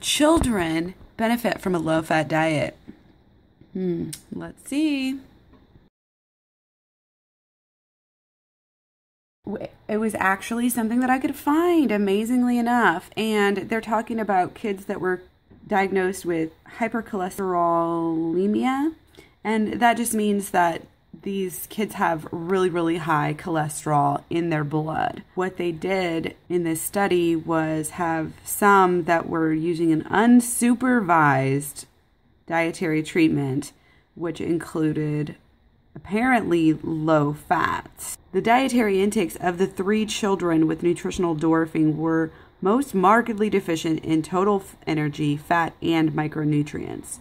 children benefit from a low-fat diet? Let's see. It was actually something that I could find, amazingly enough. And they're talking about kids that were diagnosed with hypercholesterolemia. And that just means that these kids have really, really high cholesterol in their blood. What they did in this study was have some that were using an unsupervised dietary treatment, which included apparently low fats. The dietary intakes of the 3 children with nutritional dwarfing were most markedly deficient in total energy, fat, and micronutrients.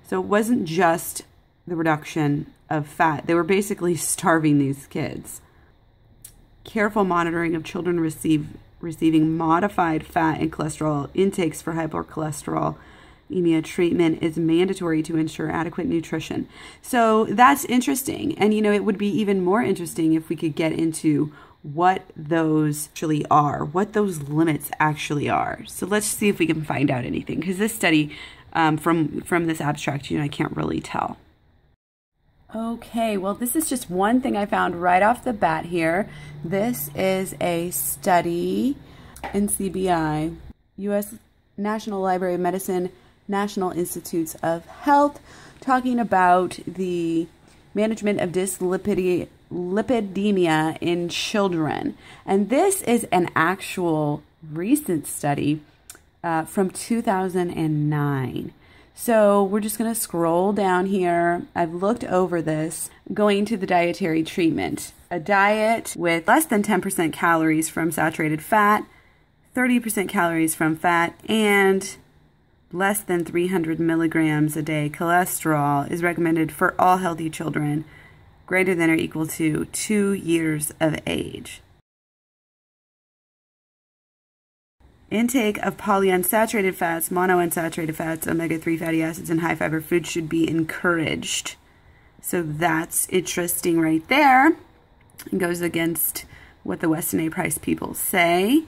So it wasn't just the reduction of fat. They were basically starving these kids. Careful monitoring of children receiving modified fat and cholesterol intakes for hypercholesterolemia treatment is mandatory to ensure adequate nutrition. So that's interesting. And, it would be even more interesting if we could get into what those actually are, what those limits actually are. So let's see if we can find out anything, because this study from this abstract, I can't really tell. Okay, well, this is just one thing I found right off the bat here. This is a study, NCBI, U.S. National Library of Medicine, National Institutes of Health, talking about the management of dyslipidemia in children. And this is an actual recent study from 2009. So we're just going to scroll down here. I've looked over this, going to the dietary treatment. A diet with less than 10% calories from saturated fat, 30% calories from fat, and less than 300 milligrams a day cholesterol is recommended for all healthy children greater than or equal to 2 years of age. Intake of polyunsaturated fats, monounsaturated fats, omega-3 fatty acids, and high-fiber foods should be encouraged. So that's interesting right there. It goes against what the Weston A. Price people say.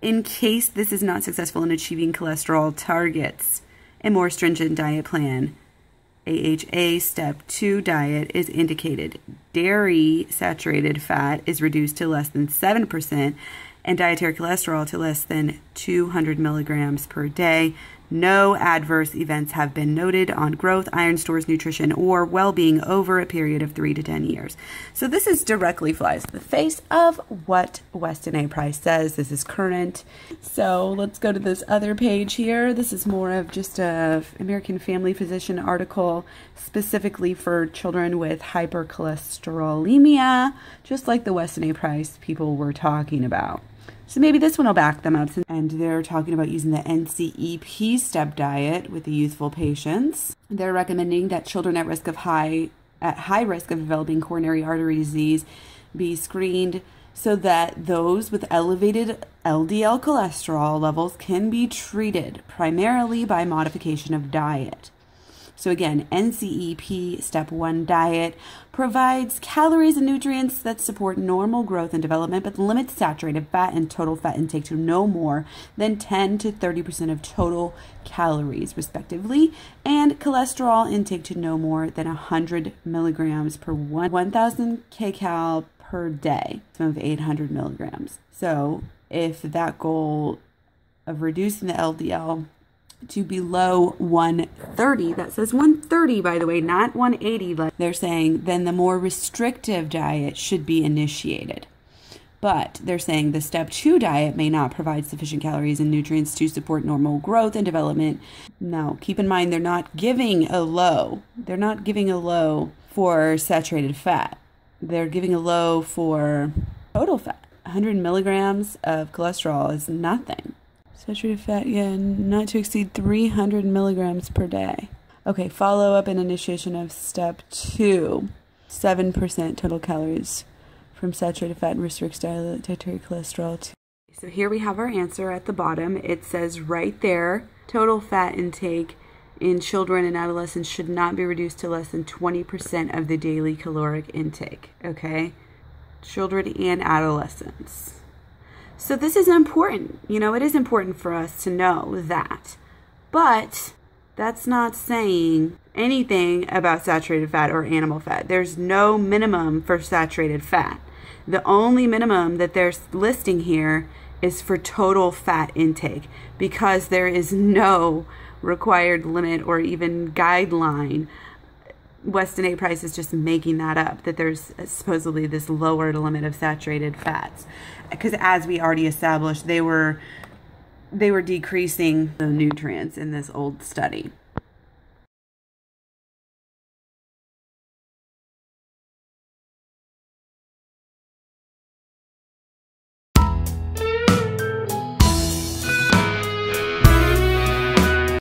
In case this is not successful in achieving cholesterol targets, a more stringent diet plan, AHA Step 2 diet, is indicated. Dairy saturated fat is reduced to less than 7% and dietary cholesterol to less than 200 milligrams per day. No adverse events have been noted on growth, iron stores, nutrition, or well-being over a period of 3 to 10 years. So this is directly flies in the face of what Weston A. Price says. This is current. So let's go to this other page here. This is more of just a American Family Physician article specifically for children with hypercholesterolemia, just like the Weston A. Price people were talking about. So maybe this one will back them up. And they're talking about using the NCEP step diet with the youthful patients. They're recommending that children at high risk of developing coronary artery disease be screened so that those with elevated LDL cholesterol levels can be treated primarily by modification of diet. So again, NCEP Step 1 diet provides calories and nutrients that support normal growth and development, but limits saturated fat and total fat intake to no more than 10 to 30% of total calories, respectively, and cholesterol intake to no more than 100 milligrams per 1,000 kcal per day, of 800 milligrams. So if that goal of reducing the LDL to below 130, that says 130 by the way, not 180, like they're saying, then the more restrictive diet should be initiated. But they're saying the step 2 diet may not provide sufficient calories and nutrients to support normal growth and development. Now, keep in mind, they're not giving a low. They're not giving a low for saturated fat. They're giving a low for total fat. 100 milligrams of cholesterol is nothing. Saturated fat, yeah, not to exceed 300 milligrams per day. Okay, follow-up and initiation of step 2. 7% total calories from saturated fat and restricts dietary cholesterol. So here we have our answer at the bottom. It says right there, total fat intake in children and adolescents should not be reduced to less than 20% of the daily caloric intake, okay? children and adolescents. So this is important. You know, it is important for us to know that. But that's not saying anything about saturated fat or animal fat. There's no minimum for saturated fat. The only minimum that they're listing here is for total fat intake, because there is no required limit or even guideline. Weston A. Price is just making that up, that there's supposedly this lowered limit of saturated fats. Because as we already established, they were decreasing the nutrients in this old study.